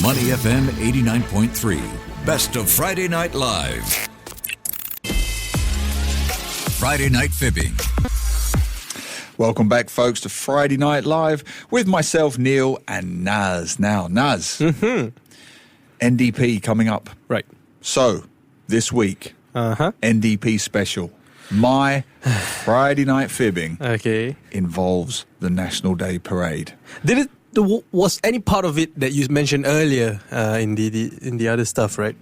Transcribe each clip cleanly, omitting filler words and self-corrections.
Money FM 89.3. Best of Friday Night Live. Friday Night Fibbing. Welcome back, folks, to Friday Night Live with myself, Neil, and Naz. Now, Naz, NDP coming up. Right. So, this week, NDP special. My Friday Night Fibbing involves the National Day Parade. Was any part of it that you mentioned earlier in the other stuff, right?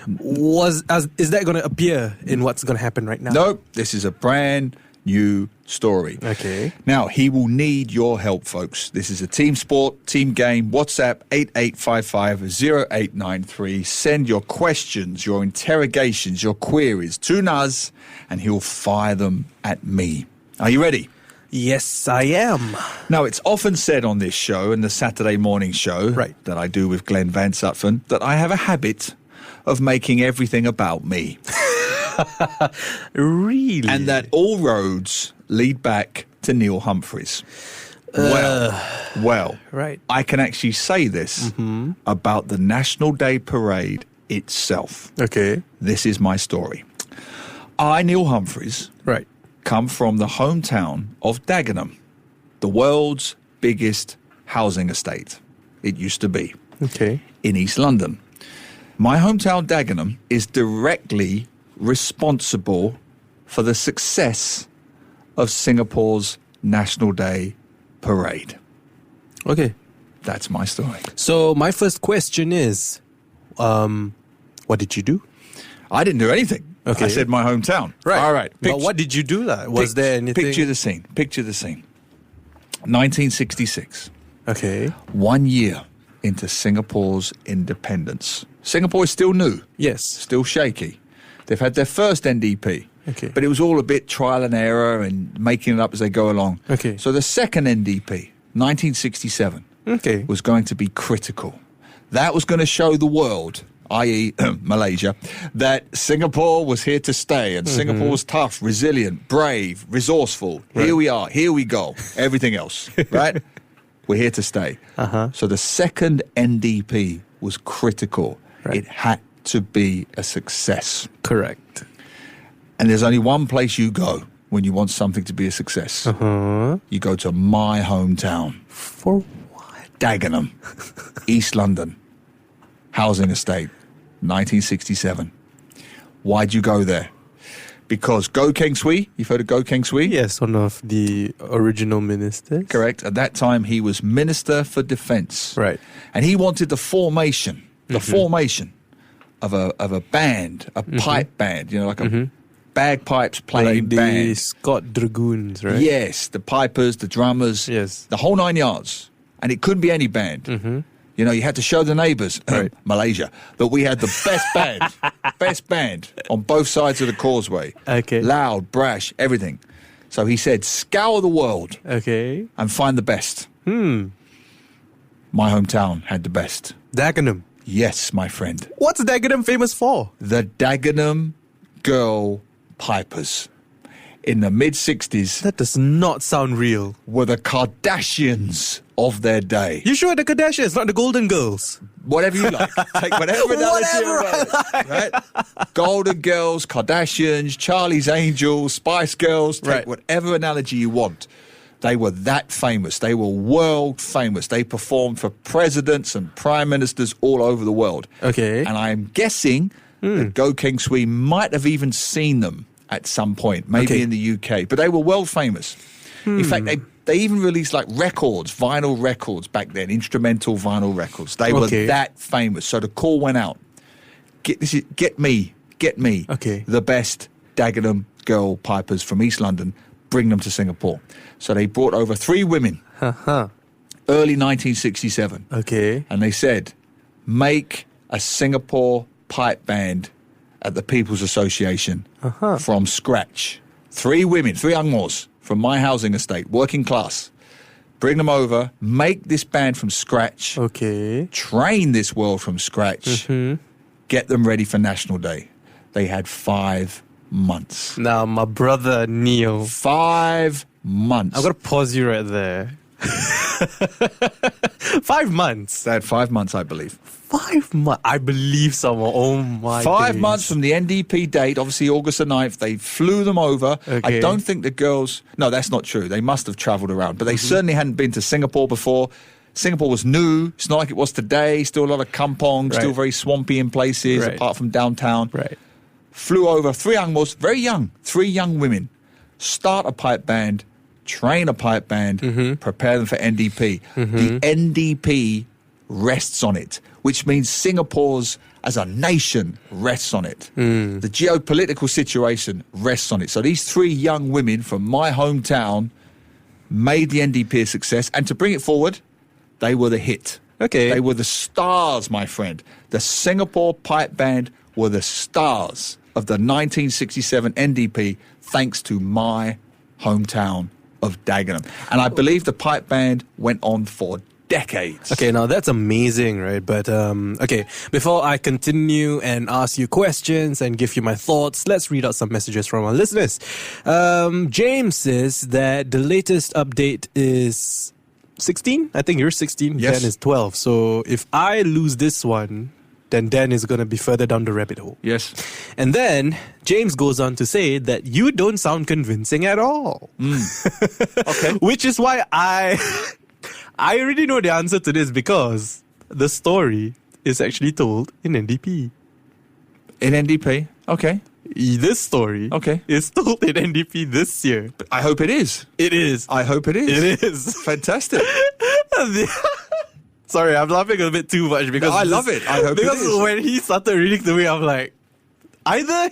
Is that going to appear in what's going to happen right now? Nope. This is a brand new story. Okay. Now, he will need your help, folks. This is a team sport, team game. WhatsApp 8855-0893. Send your questions, your interrogations, your queries to Naz, and he'll fire them at me. Are you ready? Yes, I am. Now, it's often said on this show, and the Saturday morning show that I do with Glenn Van Zutphen, that I have a habit of making everything about me. Really? And that all roads lead back to Neil Humphreys. Well, right. I can actually say this about the National Day Parade itself. Okay. This is my story. I, Neil Humphreys, come from the hometown of Dagenham, the world's biggest housing estate. It used to be. Okay. In East London. My hometown, Dagenham, is directly responsible for the success of Singapore's National Day Parade. Okay. That's my story. So my first question is, what did you do? I didn't do anything. Okay. I said my hometown. Right. All right. But what did you do? Was there anything? Picture the scene. 1966. Okay. 1 year into Singapore's independence. Singapore is still new. Yes. Still shaky. They've had their first NDP. Okay. But it was all a bit trial and error and making it up as they go along. Okay. So the second NDP, 1967, was going to be critical. That was going to show the world, i.e. Malaysia, that Singapore was here to stay and Singapore was tough, resilient, brave, resourceful. Right. Here we are. Here we go. Everything else, right? We're here to stay. So the second NDP was critical. Right. It had to be a success. Correct. And there's only one place you go when you want something to be a success. You go to my hometown. For what? Dagenham, East London, housing estate, 1967. Why'd you go there? Because Goh Keng Swee, you've heard of Goh Keng Swee? Yes, one of the original ministers. Correct. At that time, he was Minister for Defence. Right. And he wanted the formation of a band, a pipe band, like a bagpipes playing like the band. Scott Dragoons, right? Yes, the pipers, the drummers, Yes. the whole 9 yards. And it couldn't be any band. You had to show the neighbours, Malaysia, that we had the best band on both sides of the causeway. Okay. Loud, brash, everything. So he said, scour the world and find the best. My hometown had the best. Dagenham. Yes, my friend. What's Dagenham famous for? The Dagenham Girl Pipers. In the mid-60s, That does not sound real. were the Kardashians of their day. You sure the Kardashians, not the Golden Girls? Whatever you like. Take whatever analogy you Whatever want. Right? Golden Girls, Kardashians, Charlie's Angels, Spice Girls. Take whatever analogy you want. They were that famous. They were world famous. They performed for presidents and prime ministers all over the world. Okay. And I'm guessing that Goh Keng Swee might have even seen them at some point, maybe in the UK. But they were world famous. In fact, they even released like records, vinyl records back then, instrumental vinyl records. They were that famous. So the call went out. Get me the best Dagenham Girl Pipers from East London. Bring them to Singapore. So they brought over 3 women, early 1967. Okay. And they said, make a Singapore pipe band at the People's Association from scratch. 3 women, 3 angmos from my housing estate, working class. Bring them over, make this band from scratch. Okay. Train this world from scratch. Get them ready for National Day. They had 5 months. Now, my brother Neil. 5 months. I'm going to pause you right there. 5 months. They had 5 months, I believe. 5 months. I believe someone. Oh my 5 days. months from the NDP date, obviously August the 9th, they flew them over. Okay. I don't think the girls... No, that's not true. They must have travelled around. But they certainly hadn't been to Singapore before. Singapore was new. It's not like it was today. Still a lot of kampong, Right. still very swampy in places, Right. apart from downtown. Right. Flew over 3 young, very young, 3 young women. Start a pipe band, train a pipe band, prepare them for NDP. The NDP rests on it, which means Singapore's as a nation rests on it. The geopolitical situation rests on it. So these 3 young women from my hometown made the NDP a success. And to bring it forward, they were the hit. Okay. They were the stars, my friend. The Singapore Pipe Band were the stars of the 1967 NDP, thanks to my hometown of Dagenham. And I believe the pipe band went on for decades. Okay, now that's amazing, right? But, okay, before I continue and ask you questions and give you my thoughts, let's read out some messages from our listeners. James says that the latest update is 16? I think you're 16, Yes. Dan is 12. So if I lose this one, then Dan is going to be further down the rabbit hole. Yes. And then James goes on to say that you don't sound convincing at all. Okay. Which is why I already know the answer to this, because the story is actually told in NDP. In NDP? Okay. This story Okay. is told in NDP this year. I hope it is. It is. I hope it is. It is. Fantastic. Sorry, I'm laughing a bit too much because No, I love it. I hope it because is. when he started reading to me, I'm like, either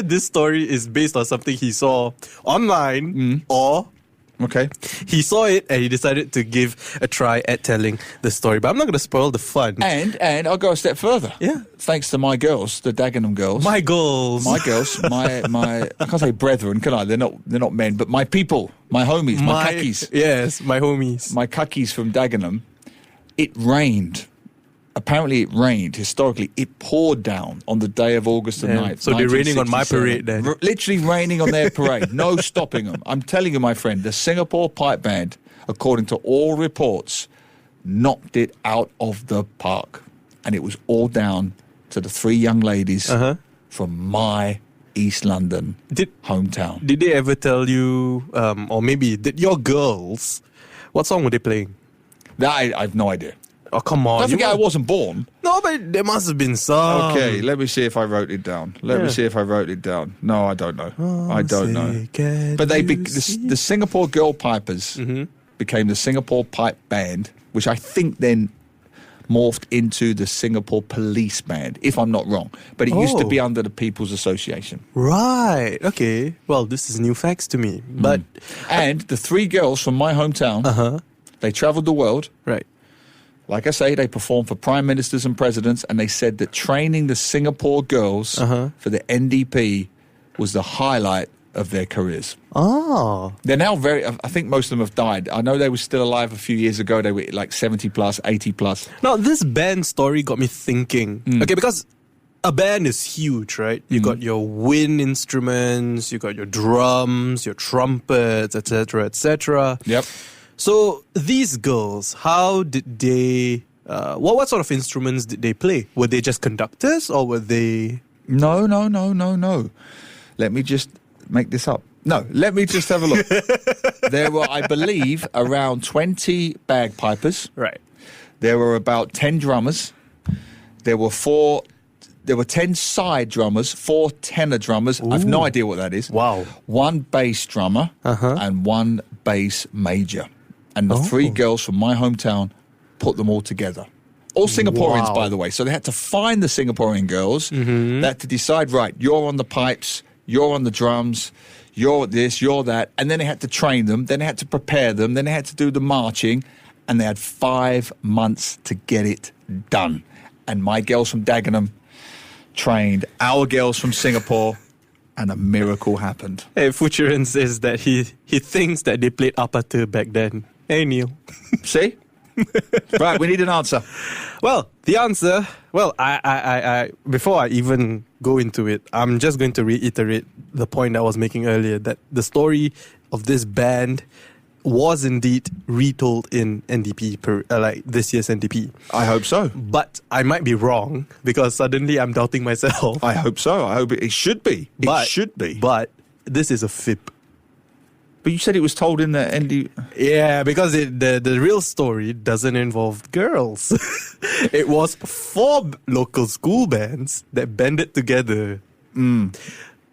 this story is based on something he saw online, or Okay. he saw it and he decided to give a try at telling the story. But I'm not going to spoil the fun. And I'll go a step further. Yeah. Thanks to my girls, the Dagenham girls. My goals. My girls, my I can't say brethren, can I? They're not men, but my people, my homies, my kakis. Yes, my homies. My kakis from Dagenham. It rained. Apparently it rained. Historically, it poured down on the day of August the 9th. So they're raining on my 1967. parade then. Literally raining on their parade. No stopping them. I'm telling you, my friend, the Singapore Pipe Band, according to all reports, knocked it out of the park. And it was all down to the 3 young ladies from my East London hometown. Did they ever tell you, or maybe did your girls, what song were they playing? I have no idea. Oh, come on. Don't forget I wasn't born. No, but there must have been some. Okay, let me see if I wrote it down. Let me see if I wrote it down. No, I don't know. I don't know. But the Singapore Girl Pipers became the Singapore Pipe Band, which I think then morphed into the Singapore Police Band, if I'm not wrong. But it used to be under the People's Association. Right. Okay. Well, this is new facts to me. But And the 3 girls from my hometown, they travelled the world. right. Like I say, they performed for prime ministers and presidents, and they said that training the Singapore girls for the NDP was the highlight of their careers. Oh. They're now I think most of them have died. I know they were still alive a few years ago. They were like 70 plus, 80 plus. Now, this band story got me thinking. Okay, because a band is huge, right? You got your wind instruments, you got your drums, your trumpets, etc., etc. Yep. So these girls, how did they? What sort of instruments did they play? Were they just conductors, or were they? No. Let me just make this up. No, let me just have a look. There were, I believe, around 20 bagpipers. Right. There were about 10 drummers. There were 10 side drummers, 4 tenor drummers. I've no idea what that is. Wow. 1 bass drummer and 1 bass major. And the 3 girls from my hometown put them all together. All Singaporeans, Wow. by the way. So they had to find the Singaporean girls. They had to decide, right, you're on the pipes, you're on the drums, you're this, you're that. And then they had to train them. Then they had to prepare them. Then they had to do the marching. And they had 5 months to get it done. And my girls from Dagenham trained our girls from Singapore, and a miracle happened. Hey, Futuran says that he thinks that they played apata back then. Hey, Neil. See? Right, we need an answer. Well, the answer. Well, I before I even go into it, I'm just going to reiterate the point I was making earlier, that the story of this band was indeed retold in NDP, like this year's NDP. I hope so. But I might be wrong because suddenly I'm doubting myself. I hope so. I hope it should be. It should be. But this is a fib. But you said it was told in the ND. Yeah, because the real story doesn't involve girls. It was 4 local school bands that banded together.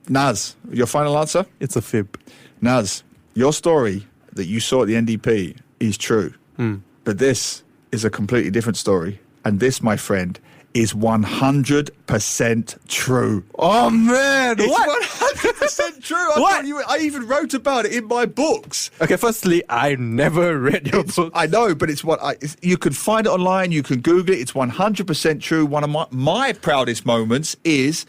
Naz, your final answer? It's a fib. Naz, your story that you saw at the NDP is true. But this is a completely different story. And this, my friend, is 100% true. Oh, man. It's What? 100% true. I even wrote about it in my books. Okay, firstly, I never read your book. I know, but you can find it online. You can Google it. It's 100% true. One of my proudest moments is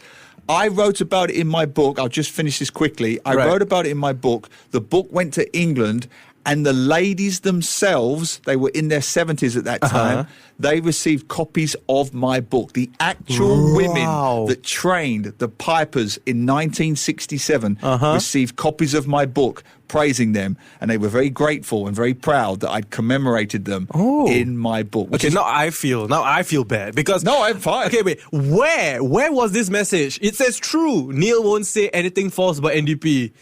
I wrote about it in my book. I'll just finish this quickly. I wrote about it in my book. The book went to England, and the ladies themselves, they were in their 70s at that time, they received copies of my book. The actual women that trained the pipers in 1967 received copies of my book, praising them, and they were very grateful and very proud that I'd commemorated them in my book. Okay, now I feel bad because... No, I'm fine. Okay, wait, where was this message? It says true. Neil won't say anything false about NDP.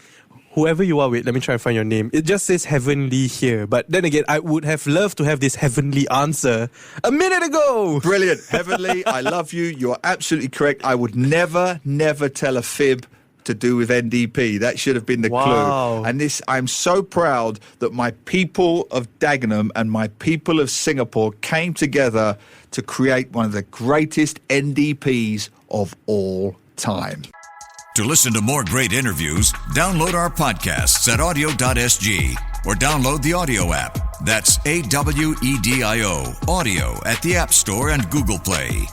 Whoever you are, wait, let me try and find your name. It just says heavenly here. But then again, I would have loved to have this heavenly answer a minute ago. Brilliant. Heavenly, I love you. You're absolutely correct. I would never tell a fib to do with NDP. That should have been the clue. And I'm so proud that my people of Dagenham and my people of Singapore came together to create one of the greatest NDPs of all time. To listen to more great interviews, download our podcasts at audio.sg or download the audio app. That's AWEDIO, audio at the App Store and Google Play.